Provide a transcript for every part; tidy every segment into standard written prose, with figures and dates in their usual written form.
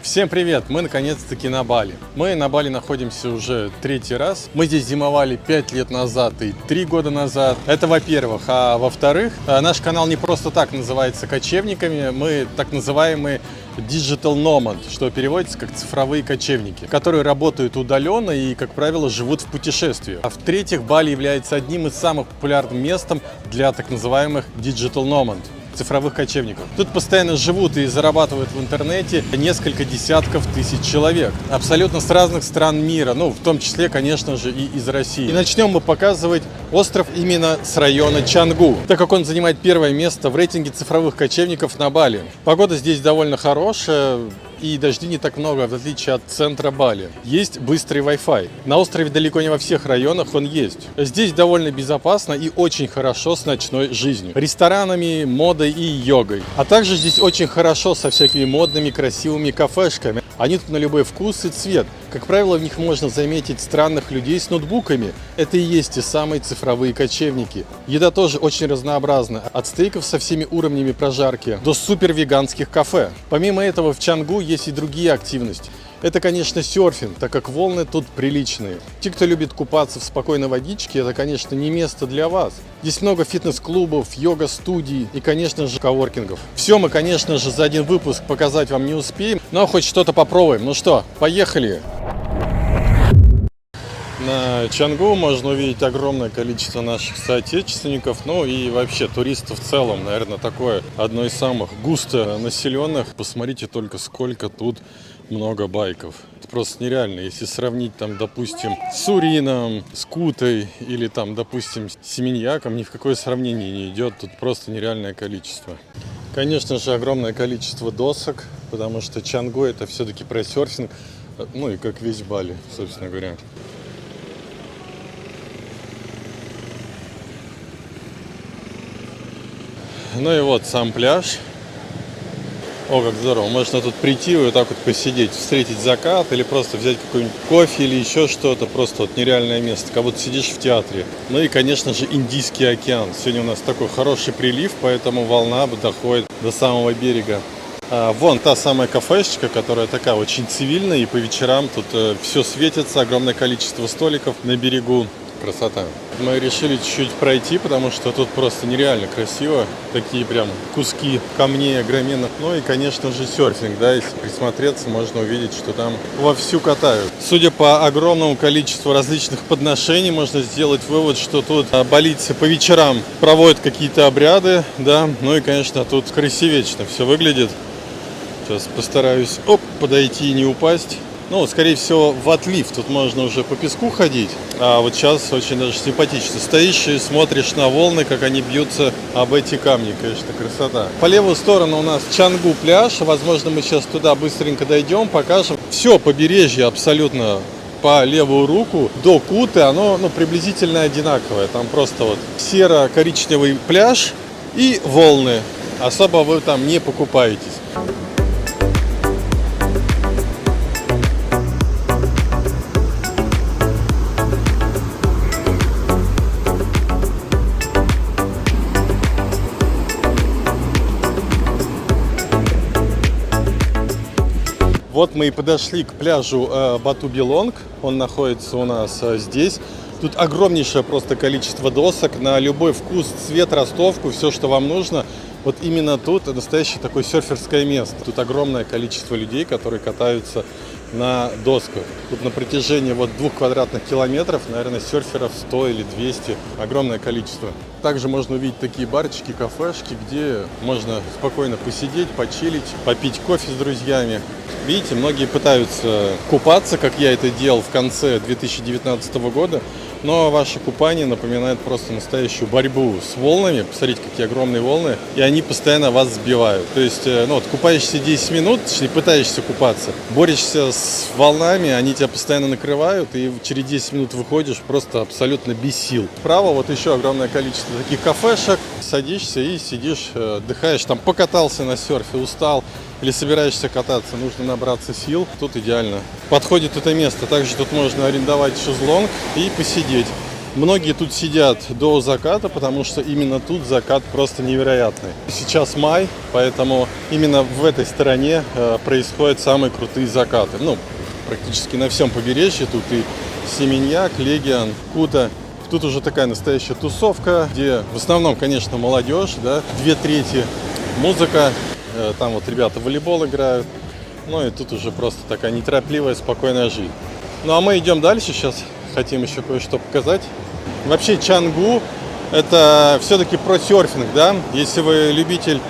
Всем привет! Мы наконец-таки на Бали. Мы на Бали находимся уже третий раз. Мы здесь зимовали 5 лет назад и 3 года назад. Это во-первых. А во-вторых, наш канал не просто так называется «Кочевниками». Мы так называемые Digital Nomad, что переводится как цифровые кочевники, которые работают удаленно и, как правило, живут в путешествиях. А в-третьих, Бали является одним из самых популярных местом для так называемых Digital Nomad. Цифровых кочевников. Тут постоянно живут и зарабатывают в интернете несколько десятков тысяч человек. Абсолютно с разных стран мира, в том числе, конечно же, и из России. И начнем мы показывать остров именно с района Чангу, так как он занимает первое место в рейтинге цифровых кочевников на Бали. Погода здесь довольно хорошая. И дождей не так много, в отличие от центра Бали. Есть быстрый Wi-Fi. На острове далеко не во всех районах он есть. Здесь довольно безопасно и очень хорошо с ночной жизнью. Ресторанами, модой и йогой. А также здесь очень хорошо со всякими модными, красивыми кафешками. Они тут на любой вкус и цвет. Как правило, в них можно заметить странных людей с ноутбуками. Это и есть те самые цифровые кочевники. Еда тоже очень разнообразна. От стейков со всеми уровнями прожарки до супер веганских кафе. Помимо этого в Чангу есть и другие активности. Это, конечно, серфинг, так как волны тут приличные. Те, кто любит купаться в спокойной водичке, это, конечно, не место для вас. Здесь много фитнес-клубов, йога-студий и, конечно же, коворкингов. Все мы, конечно же, за один выпуск показать вам не успеем, но хоть что-то попробуем. Ну что, поехали! На Чангу можно увидеть огромное количество наших соотечественников, и вообще туристов в целом, наверное, такое одно из самых густо населенных. Посмотрите только, сколько тут много байков. Это просто нереально. Если сравнить, допустим, с Урином, с Кутой или, допустим, с Семеньяком, ни в какое сравнение не идет. Тут просто нереальное количество. Конечно же, огромное количество досок, потому что Чангу это все-таки про серфинг, и как весь Бали, собственно говоря. Ну и вот сам пляж. О, как здорово. Можно тут прийти и вот так вот посидеть, встретить закат или просто взять какой-нибудь кофе или еще что-то. Просто нереальное место, как будто сидишь в театре. Ну и, конечно же, Индийский океан. Сегодня у нас такой хороший прилив, поэтому волна доходит до самого берега. Вон та самая кафешечка, которая такая очень цивильная, и по вечерам тут все светится, огромное количество столиков на берегу. Красота. Мы решили чуть-чуть пройти, потому что тут просто нереально красиво. Такие прям куски камней огроменных. Ну и, конечно же, серфинг, если присмотреться, можно увидеть, что там вовсю катают. Судя по огромному количеству различных подношений, можно сделать вывод, что тут балийцы по вечерам проводят какие-то обряды, Ну и, конечно, тут красивечно все выглядит. Сейчас постараюсь, подойти и не упасть. Скорее всего, в отлив. Тут можно уже по песку ходить. А вот сейчас очень даже симпатично. Стоишь и смотришь на волны, как они бьются об эти камни. Конечно, красота. По левую сторону у нас Чангу пляж. Возможно, мы сейчас туда быстренько дойдем, покажем. Все побережье абсолютно по левую руку до Куты, оно приблизительно одинаковое. Там просто серо-коричневый пляж и волны. Особо вы там не покупаетесь. Вот мы и подошли к пляжу Бату-Билонг. Он находится у нас здесь. Тут огромнейшее просто количество досок на любой вкус, цвет, ростовку, все, что вам нужно. Вот именно тут настоящее такое серферское место. Тут огромное количество людей, которые катаются на досках. Тут на протяжении 2 квадратных километров, наверное, серферов 100 или 200. Огромное количество. Также можно увидеть такие барчики, кафешки, где можно спокойно посидеть, почилить, попить кофе с друзьями. Видите, многие пытаются купаться, как я это делал в конце 2019 года. Но ваше купание напоминает просто настоящую борьбу с волнами. Посмотрите, какие огромные волны. И они постоянно вас сбивают. То есть, купаешься 10 минут, точнее, пытаешься купаться. Борешься с волнами, они тебя постоянно накрывают. И через 10 минут выходишь просто абсолютно без сил. Справа еще огромное количество таких кафешек. Садишься и сидишь, отдыхаешь. Там покатался на серфе, устал. Или собираешься кататься, нужно набраться сил. Тут идеально подходит это место. Также тут можно арендовать шезлонг и посидеть. Многие тут сидят до заката, потому что именно тут закат просто невероятный. Сейчас май, поэтому именно в этой стороне происходят самые крутые закаты. Ну, практически на всем побережье. Тут и Семеньяк, Легиан, Кута. Тут уже такая настоящая тусовка, где в основном, конечно, молодежь, да, 2/3 музыка. Там вот ребята в волейбол играют. Ну и тут уже просто такая неторопливая, спокойная жизнь. Ну а мы идем дальше. Сейчас хотим еще кое-что показать. Вообще Чангу это все-таки про серфинг, да. Если вы любитель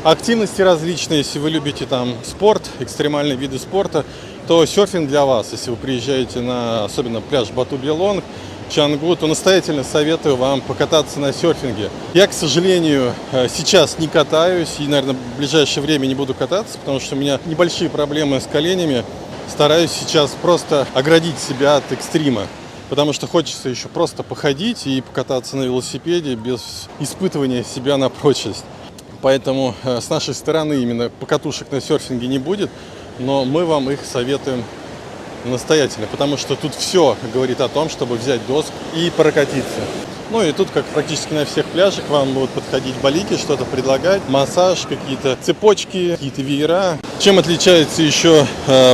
активности различные, если вы любите там спорт, экстремальные виды спорта, то серфинг для вас. Если вы приезжаете на особенно пляж Бату-Белонг, Чангу, то настоятельно советую вам покататься на серфинге. Я, к сожалению, сейчас не катаюсь и, наверное, в ближайшее время не буду кататься, потому что у меня небольшие проблемы с коленями. Стараюсь сейчас просто оградить себя от экстрима, потому что хочется еще просто походить и покататься на велосипеде без испытывания себя на прочность. Поэтому с нашей стороны именно покатушек на серфинге не будет, но мы вам их советуем настоятельно, потому что тут все говорит о том, чтобы взять доску и прокатиться. Ну и тут, как практически на всех пляжах, вам будут подходить балики, что-то предлагать, массаж, какие-то цепочки, какие-то веера. Чем отличается еще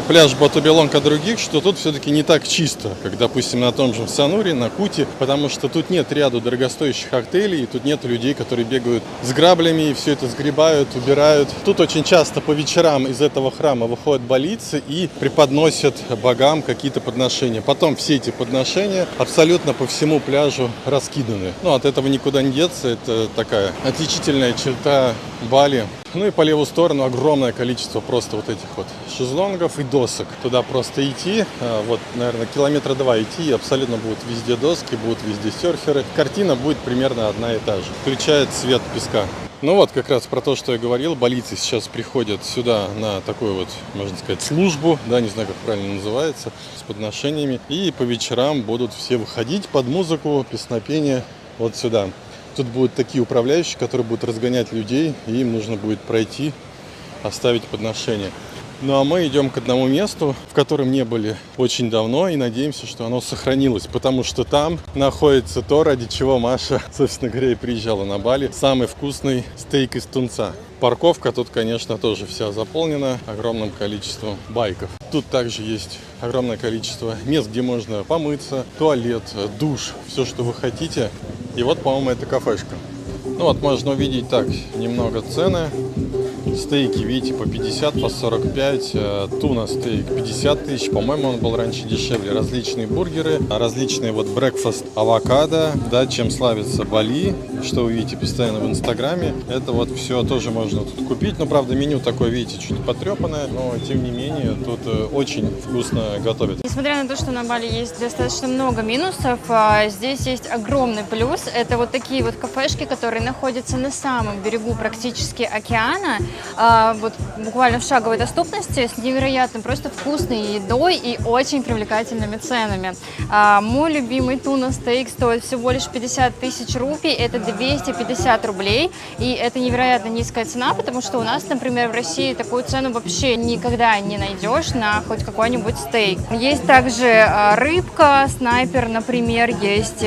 пляж Бату-Белонг от других, что тут все-таки не так чисто, как, допустим, на том же Сануре, на Куте, потому что тут нет ряду дорогостоящих отелей, и тут нет людей, которые бегают с граблями и все это сгребают, убирают. Тут очень часто по вечерам из этого храма выходят балийцы и преподносят богам какие-то подношения. Потом все эти подношения абсолютно по всему пляжу раскиданы. Ну, от этого никуда не деться, это такая отличительная черта Бали. Ну и по левую сторону огромное количество просто вот этих вот шезлонгов и досок. Туда просто идти, вот, наверное, километра 2 идти, и абсолютно будут везде доски, будут везде серферы. Картина будет примерно одна и та же, включает цвет песка. Ну вот, как раз про то, что я говорил, балийцы сейчас приходят сюда на такую вот, можно сказать, службу, да, не знаю, как правильно называется, с подношениями. И по вечерам будут все выходить под музыку, песнопение вот сюда. Тут будут такие управляющие, которые будут разгонять людей, и им нужно будет пройти, оставить подношение. Ну а мы идем к одному месту, в котором не были очень давно, и надеемся, что оно сохранилось, потому что там находится то, ради чего Маша, собственно говоря, и приезжала на Бали. Самый вкусный стейк из тунца. Парковка тут, конечно, тоже вся заполнена огромным количеством байков. Тут также есть огромное количество мест, где можно помыться, туалет, душ, все, что вы хотите. И вот, по-моему, это кафешка. Ну вот, можно увидеть так немного цены. Стейки, видите, по 50, по 45, туна стейк 50 тысяч, по-моему, он был раньше дешевле. Различные бургеры, различные вот брекфаст авокадо, да, чем славится Бали, что вы видите постоянно в Инстаграме. Это вот все тоже можно тут купить, но, правда, меню такое, видите, чуть потрепанное, но, тем не менее, тут очень вкусно готовят. Несмотря на то, что на Бали есть достаточно много минусов, здесь есть огромный плюс. Это вот такие вот кафешки, которые находятся на самом берегу практически океана. Вот буквально в шаговой доступности, с невероятно просто вкусной едой и очень привлекательными ценами. Мой любимый туна стейк стоит всего лишь 50 тысяч рупий, это 250 рублей, и это невероятно низкая цена, потому что у нас, например, в России такую цену вообще никогда не найдешь на хоть какой-нибудь стейк. Есть также рыбка, снайпер, например, есть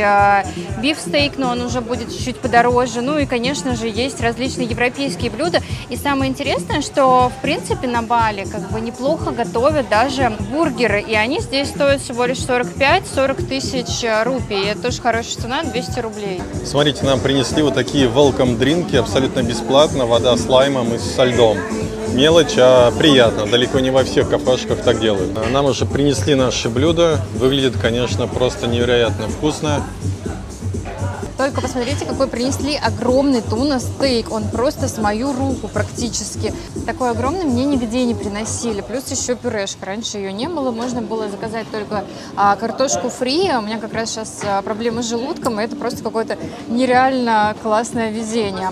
бифстейк, но он уже будет чуть-чуть подороже, ну и, конечно же, есть различные европейские блюда, и самое интересное, что, в принципе, на Бали как бы неплохо готовят даже бургеры, и они здесь стоят всего лишь 45-40 тысяч рупий. Это тоже хорошая цена, 200 рублей. Смотрите, нам принесли вот такие welcome дринки абсолютно бесплатно, вода с лаймом и со льдом. Мелочь, а приятно. Далеко не во всех кафешках так делают. Нам уже принесли наши блюда. Выглядит, конечно, просто невероятно вкусно. Только посмотрите, какой принесли огромный туна стейк. Он просто с мою руку практически. Такой огромный мне нигде не приносили. Плюс еще пюрешка. Раньше ее не было. Можно было заказать только картошку фри. У меня как раз сейчас проблемы с желудком. И это просто какое-то нереально классное везение.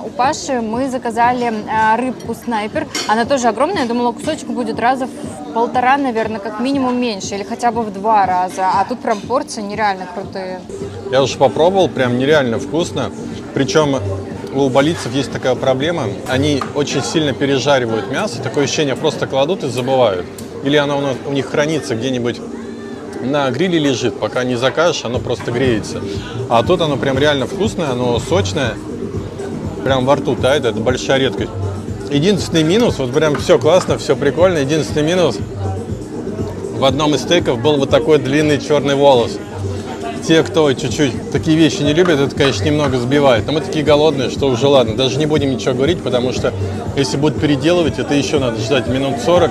У Паши мы заказали рыбку снайпер. Она тоже огромная. Я думала, кусочек будет раза в 1,5, наверное, как минимум меньше. Или хотя бы в 2 раза. А тут прям порции нереально крутые. Я уже попробовал, прям нереально вкусно. Причем у балийцев есть такая проблема. Они очень сильно пережаривают мясо. Такое ощущение, просто кладут и забывают. Или оно у них хранится где-нибудь на гриле лежит, пока не закажешь, оно просто греется. А тут оно прям реально вкусное, оно сочное, прям во рту тает, это большая редкость. Единственный минус, вот прям все классно, все прикольно, единственный минус, в одном из стейков был вот такой длинный черный волос. Те, кто чуть-чуть такие вещи не любят, это, конечно, немного сбивает. Но мы такие голодные, что уже ладно, даже не будем ничего говорить, потому что если будут переделывать, это еще надо ждать минут 40.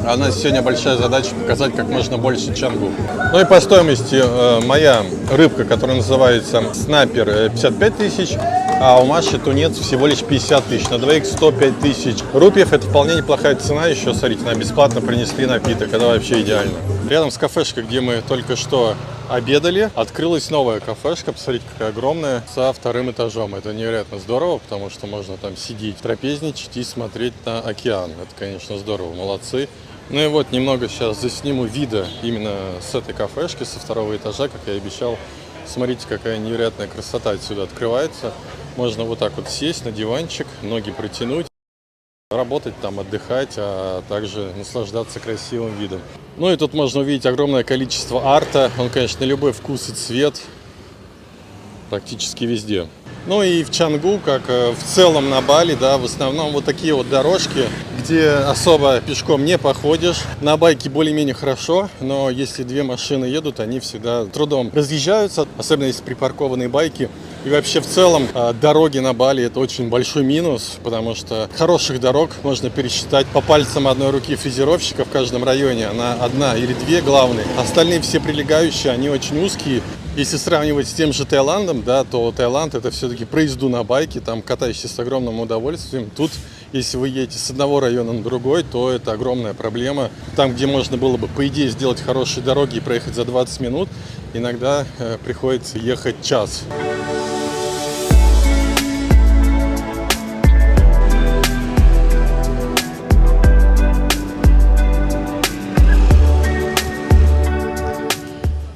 А у нас сегодня большая задача показать как можно больше чангу. Ну и по стоимости моя рыбка, которая называется снайпер, 55 тысяч, а у Маши тунец всего лишь 50 тысяч. На двоих 105 тысяч рупиев. Это вполне неплохая цена. Еще, смотрите, нам бесплатно принесли напиток. Это вообще идеально. Рядом с кафешкой, где мы только что обедали, открылась новая кафешка. Посмотрите, какая огромная, со вторым этажом. Это невероятно здорово, потому что можно там сидеть, трапезничать и смотреть на океан. Это, конечно, здорово. Молодцы. Ну и вот немного сейчас засниму вида именно с этой кафешки, со второго этажа, как я и обещал. Смотрите, какая невероятная красота отсюда открывается. Можно вот так вот сесть на диванчик, ноги протянуть, работать там, отдыхать, а также наслаждаться красивым видом. Ну и тут можно увидеть огромное количество арта. Он, конечно, на любой вкус и цвет, практически везде. Ну и в Чангу, как в целом на Бали, да, в основном вот такие вот дорожки, где особо пешком не походишь. На байке более-менее хорошо, но если две машины едут, они всегда трудом разъезжаются, особенно если припаркованные байки. И вообще в целом дороги на Бали это очень большой минус, потому что хороших дорог можно пересчитать по пальцам одной руки фрезеровщика в каждом районе. Она одна или две главные. Остальные все прилегающие, они очень узкие. Если сравнивать с тем же Таиландом, да, то Таиланд это все-таки про езду на байке, там катаешься с огромным удовольствием. Тут, если вы едете с одного района на другой, то это огромная проблема. Там, где можно было бы, по идее, сделать хорошие дороги и проехать за 20 минут, иногда приходится ехать час.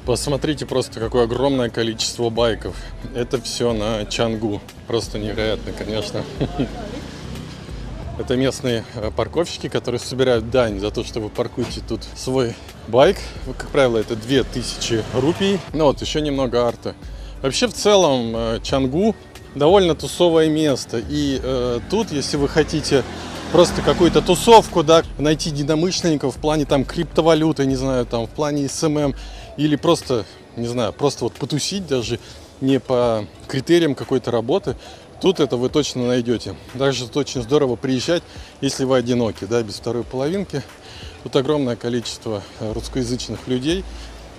Посмотрите просто, какое огромное количество байков. Это все на Чангу. Просто невероятно, конечно. Это местные парковщики, которые собирают дань за то, что вы паркуете тут свой байк. Как правило, это 2000 рупий. Ну вот, еще немного арта. Вообще, в целом, Чангу довольно тусовое место. И тут, если вы хотите просто какую-то тусовку, да, найти единомышленников в плане там криптовалюты, не знаю, там в плане СММ, или просто, не знаю, просто вот потусить даже не по критериям какой-то работы, тут это вы точно найдете. Также тут очень здорово приезжать, если вы одиноки, да, без второй половинки. Тут огромное количество русскоязычных людей,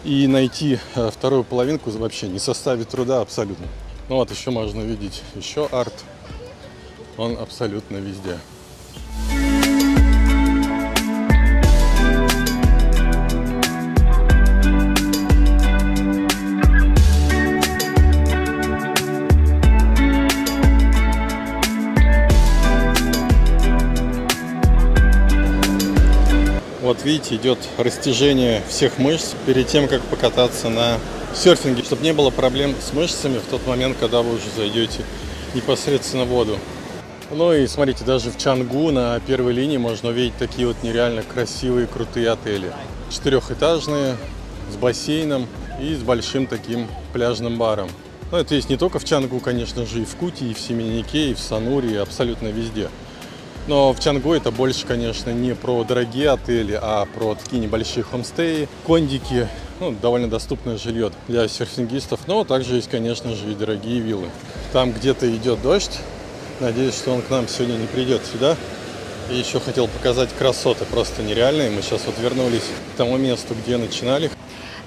и найти вторую половинку вообще не составит труда абсолютно. Ну вот еще можно увидеть еще арт, он абсолютно везде. Вот видите, идет растяжение всех мышц перед тем, как покататься на серфинге, чтобы не было проблем с мышцами в тот момент, когда вы уже зайдете непосредственно в воду. Ну и смотрите, даже в Чангу на первой линии можно увидеть такие вот нереально красивые, крутые отели. 4-этажные, с бассейном и с большим таким пляжным баром. Но это есть не только в Чангу, конечно же, и в Кути, и в Семенике, и в Сануре, и абсолютно везде. Но в Чангу это больше, конечно, не про дорогие отели, а про такие небольшие хомстеи, кондики, ну, довольно доступное жилье для серфингистов. Но также есть, конечно же, и дорогие виллы. Там где-то идет дождь. Надеюсь, что он к нам сегодня не придет сюда. И еще хотел показать красоты, просто нереальные. Мы сейчас вот вернулись к тому месту, где начинали.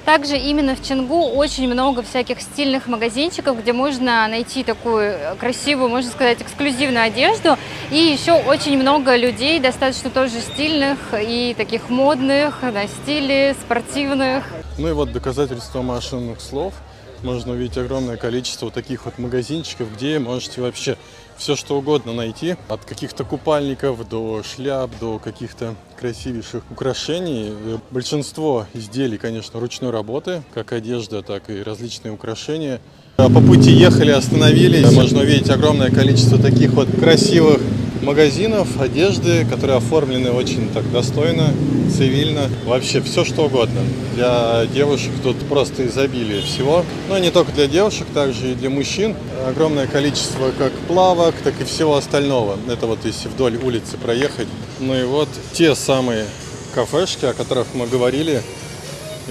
Также именно в Чангу очень много всяких стильных магазинчиков, где можно найти такую красивую, можно сказать, эксклюзивную одежду. И еще очень много людей, достаточно тоже стильных и таких модных, на стиле, спортивных. Ну и вот доказательство Машиных слов. Можно увидеть огромное количество вот таких вот магазинчиков, где можете вообще все что угодно найти. От каких-то купальников до шляп, до каких-то красивейших украшений. Большинство изделий, конечно, ручной работы, как одежда, так и различные украшения. По пути ехали, остановились. Можно увидеть огромное количество таких вот красивых магазинов одежды, которые оформлены очень так достойно, цивильно. Вообще все что угодно. Для девушек тут просто изобилие всего. Но не только для девушек, также и для мужчин. Огромное количество как плавок, так и всего остального. Это вот если вдоль улицы проехать. Ну и вот те самые кафешки, о которых мы говорили.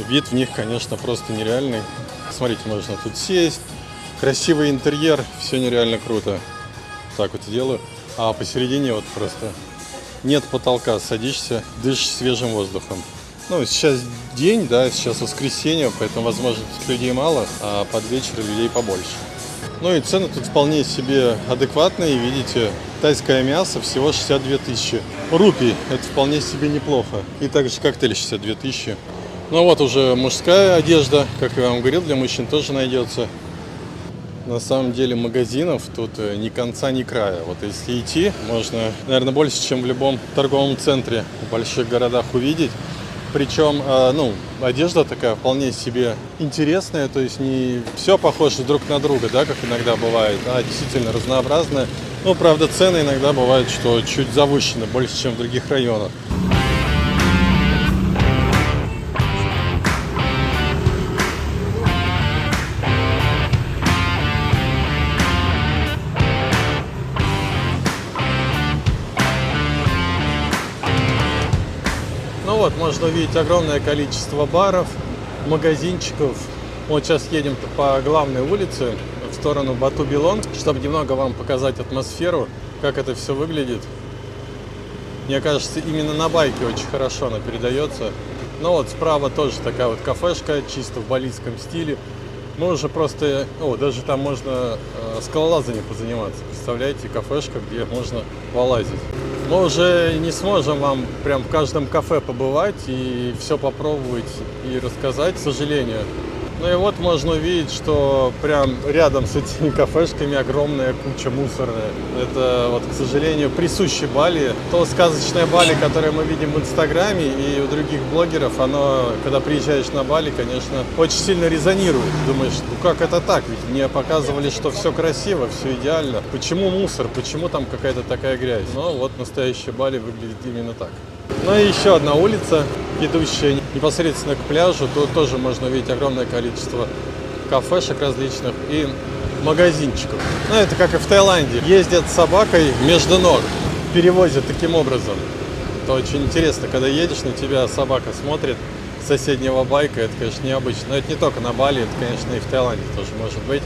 Вид в них, конечно, просто нереальный. Смотрите, можно тут сесть. Красивый интерьер, все нереально круто. Так вот делаю. А посередине вот просто нет потолка, садишься, дышишь свежим воздухом. Ну, сейчас день, да, сейчас воскресенье, поэтому, возможно, тут людей мало, а под вечер людей побольше. Ну и цены тут вполне себе адекватные, видите, тайское мясо всего 62 тысячи рупий, это вполне себе неплохо. И также коктейль 62 тысячи. Ну вот уже мужская одежда, как я вам говорил, для мужчин тоже найдется. На самом деле магазинов тут ни конца, ни края. Вот если идти, можно, наверное, больше, чем в любом торговом центре в больших городах увидеть. Причем, одежда такая вполне себе интересная, то есть не все похоже друг на друга, да, как иногда бывает, а действительно разнообразная. Ну, правда, цены иногда бывают, что чуть завышены, больше, чем в других районах. Ну вот, можно увидеть огромное количество баров, магазинчиков. Вот сейчас едем по главной улице в сторону Бату-Билонг, чтобы немного вам показать атмосферу, как это все выглядит. Мне кажется, именно на байке очень хорошо она передается. Ну вот справа тоже такая вот кафешка, чисто в балийском стиле. Мы уже просто, даже там можно скалолазанием позаниматься. Представляете, кафешка, где можно полазить. Мы уже не сможем вам прям в каждом кафе побывать и все попробовать и рассказать, к сожалению. Ну и вот можно увидеть, что прям рядом с этими кафешками огромная куча мусорная. Это вот, к сожалению, присуще Бали. То сказочное Бали, которое мы видим в Инстаграме и у других блогеров, оно, когда приезжаешь на Бали, конечно, очень сильно резонирует. Думаешь, как это так? Ведь мне показывали, что все красиво, все идеально. Почему мусор? Почему там какая-то такая грязь? Но вот настоящее Бали выглядит именно так. Ну и еще одна улица, идущая непосредственно к пляжу. Тут тоже можно увидеть огромное количество кафешек различных и магазинчиков. Ну, это как и в Таиланде. Ездят с собакой между ног, перевозят таким образом. Это очень интересно, когда едешь, на тебя собака смотрит с соседнего байка. Это, конечно, необычно. Но это не только на Бали, это, конечно, и в Таиланде тоже может быть.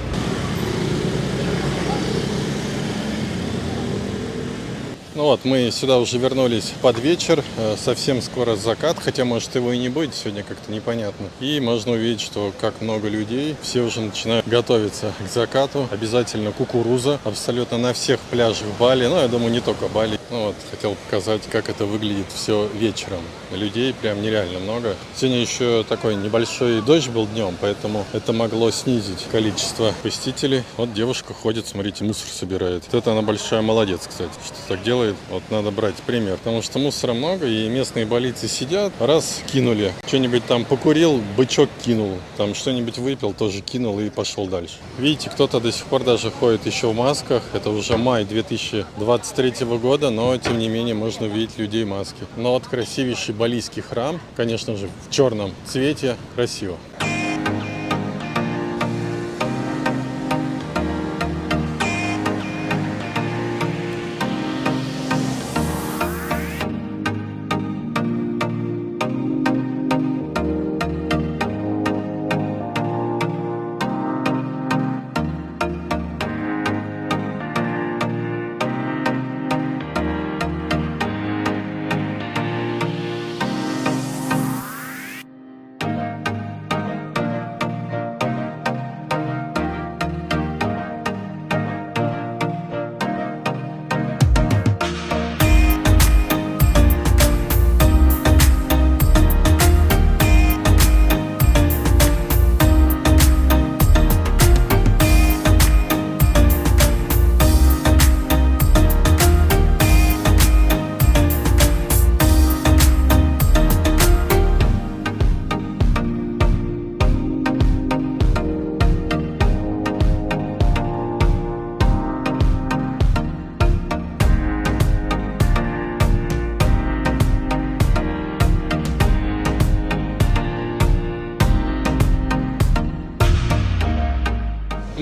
Ну вот, мы сюда уже вернулись под вечер, совсем скоро закат, хотя, может, его и не будет, сегодня как-то непонятно. И можно увидеть, что как много людей, все уже начинают готовиться к закату. Обязательно кукуруза абсолютно на всех пляжах Бали, я думаю, не только Бали. Ну вот, хотел показать, как это выглядит все вечером. Людей прям нереально много. Сегодня еще такой небольшой дождь был днем, поэтому это могло снизить количество посетителей. Вот девушка ходит, смотрите, мусор собирает. Вот это она большая молодец, кстати, что так делает. Вот надо брать пример, потому что мусора много, и местные балийцы сидят, раз кинули, что-нибудь там покурил, бычок кинул, там что-нибудь выпил, тоже кинул и пошел дальше. Видите, кто-то до сих пор даже ходит еще в масках, это уже май 2023 года, но тем не менее можно увидеть людей в маске. Но вот красивейший балийский храм, конечно же, в черном цвете, красиво.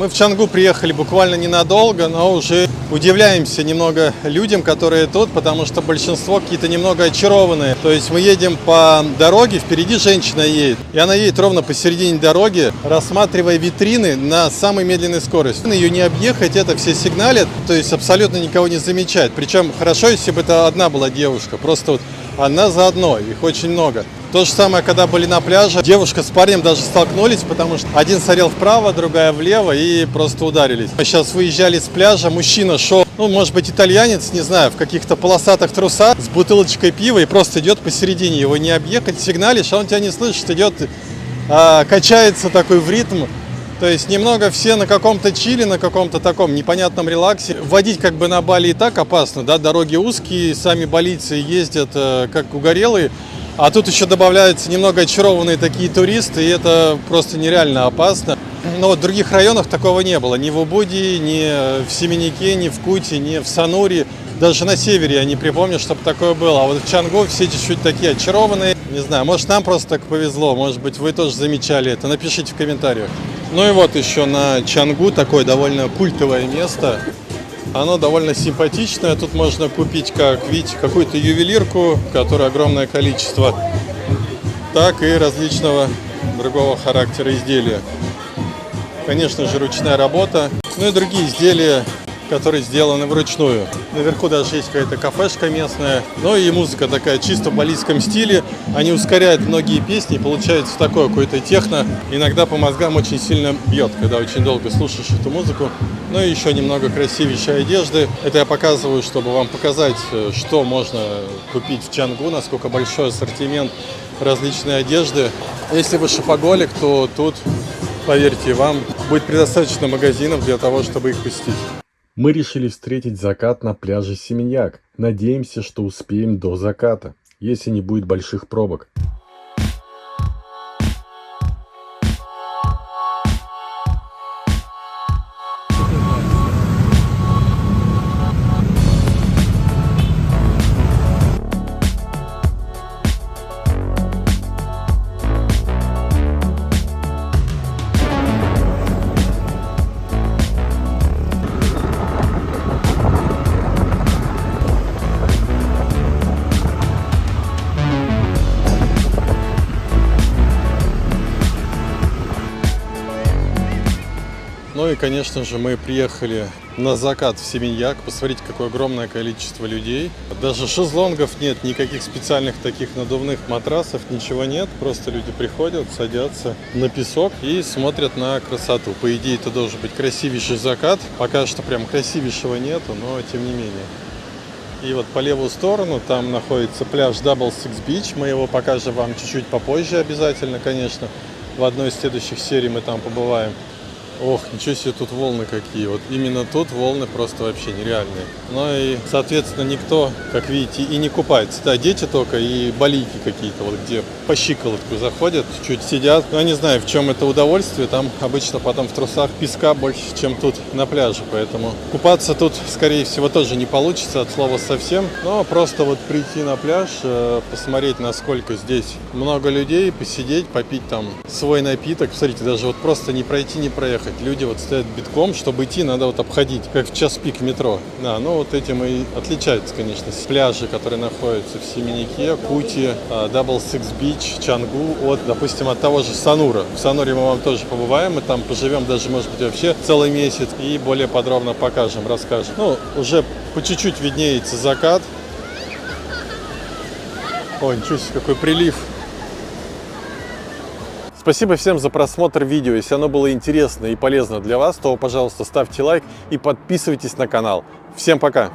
Мы в Чангу приехали буквально ненадолго, но уже удивляемся немного людям, которые тут, потому что большинство какие-то немного очарованные. То есть мы едем по дороге, впереди женщина едет, и она едет ровно посередине дороги, рассматривая витрины на самой медленной скорости. Ее не объехать, это все сигналят, то есть абсолютно никого не замечает. Причем хорошо, если бы это одна была девушка, просто вот одна за одной, их очень много. То же самое, когда были на пляже, девушка с парнем даже столкнулись, потому что один смотрел вправо, другая влево и просто ударились. Мы сейчас выезжали с пляжа, мужчина шел, может быть итальянец, не знаю, в каких-то полосатых трусах с бутылочкой пива и просто идет посередине, его не объехать, сигналишь, а он тебя не слышит, идет, качается такой в ритм. То есть немного все на каком-то чиле, на каком-то таком непонятном релаксе. Водить как бы на Бали и так опасно, да, дороги узкие, сами балийцы ездят как угорелые. А тут еще добавляются немного очарованные такие туристы, и это просто нереально опасно. Но вот в других районах такого не было. Ни в Убуде, ни в Семеняке, ни в Куте, ни в Сануре. Даже на севере я не припомню, чтобы такое было. А вот в Чангу все чуть-чуть такие очарованные. Не знаю, может нам просто так повезло, может быть вы тоже замечали это. Напишите в комментариях. Ну и вот еще на Чангу такое довольно культовое место. Оно довольно симпатичное. Тут можно купить, как видите, какую-то ювелирку, которой огромное количество, так и различного другого характера изделия. Конечно же, ручная работа. Ну и другие изделия, которые сделаны вручную. Наверху даже есть какая-то кафешка местная. Ну и музыка такая чисто в балийском стиле. Они ускоряют многие песни, получается такое какое-то техно. Иногда по мозгам очень сильно бьет, когда очень долго слушаешь эту музыку. Ну и еще немного красивейшей одежды. Это я показываю, чтобы вам показать, что можно купить в Чангу, насколько большой ассортимент различной одежды. Если вы шопоголик, то тут, поверьте, вам будет предостаточно магазинов для того, чтобы их посетить. Мы решили встретить закат на пляже Семеньяк. Надеемся, что успеем до заката, если не будет больших пробок. Ну и, конечно же, мы приехали на закат в Семеньяк. Посмотрите, какое огромное количество людей. Даже шезлонгов нет, никаких специальных таких надувных матрасов, ничего нет. Просто люди приходят, садятся на песок и смотрят на красоту. По идее, это должен быть красивейший закат. Пока что прям красивейшего нету, но тем не менее. И вот по левую сторону там находится пляж Double Six Beach. Мы его покажем вам чуть-чуть попозже обязательно, конечно. В одной из следующих серий мы там побываем. Ох, ничего себе, тут волны какие. Вот именно тут волны просто вообще нереальные. Ну и, соответственно, никто, как видите, и не купается. Да, дети только и балийки какие-то, вот где по щиколотку заходят, чуть сидят. Ну, я не знаю, в чем это удовольствие. Там обычно потом в трусах песка больше, чем тут на пляже. Поэтому купаться тут, скорее всего, тоже не получится от слова совсем. Но просто вот прийти на пляж, посмотреть, насколько здесь много людей, посидеть, попить там свой напиток. Смотрите, даже вот просто не пройти, не проехать. Люди вот стоят битком, чтобы идти, надо вот обходить, как в час пик метро. Да, ну вот этим и отличается, конечно, пляжи, которые находятся в Семеняке, Куте, Double Six Beach, Чангу, допустим, от того же Санура. В Сануре мы вам тоже побываем, мы там поживем даже, может быть, вообще целый месяц и более подробно покажем, расскажем. Ну, уже по чуть-чуть виднеется закат. Ой, ничего себе, какой прилив. Спасибо всем за просмотр видео. Если оно было интересно и полезно для вас, то, пожалуйста, ставьте лайк и подписывайтесь на канал. Всем пока!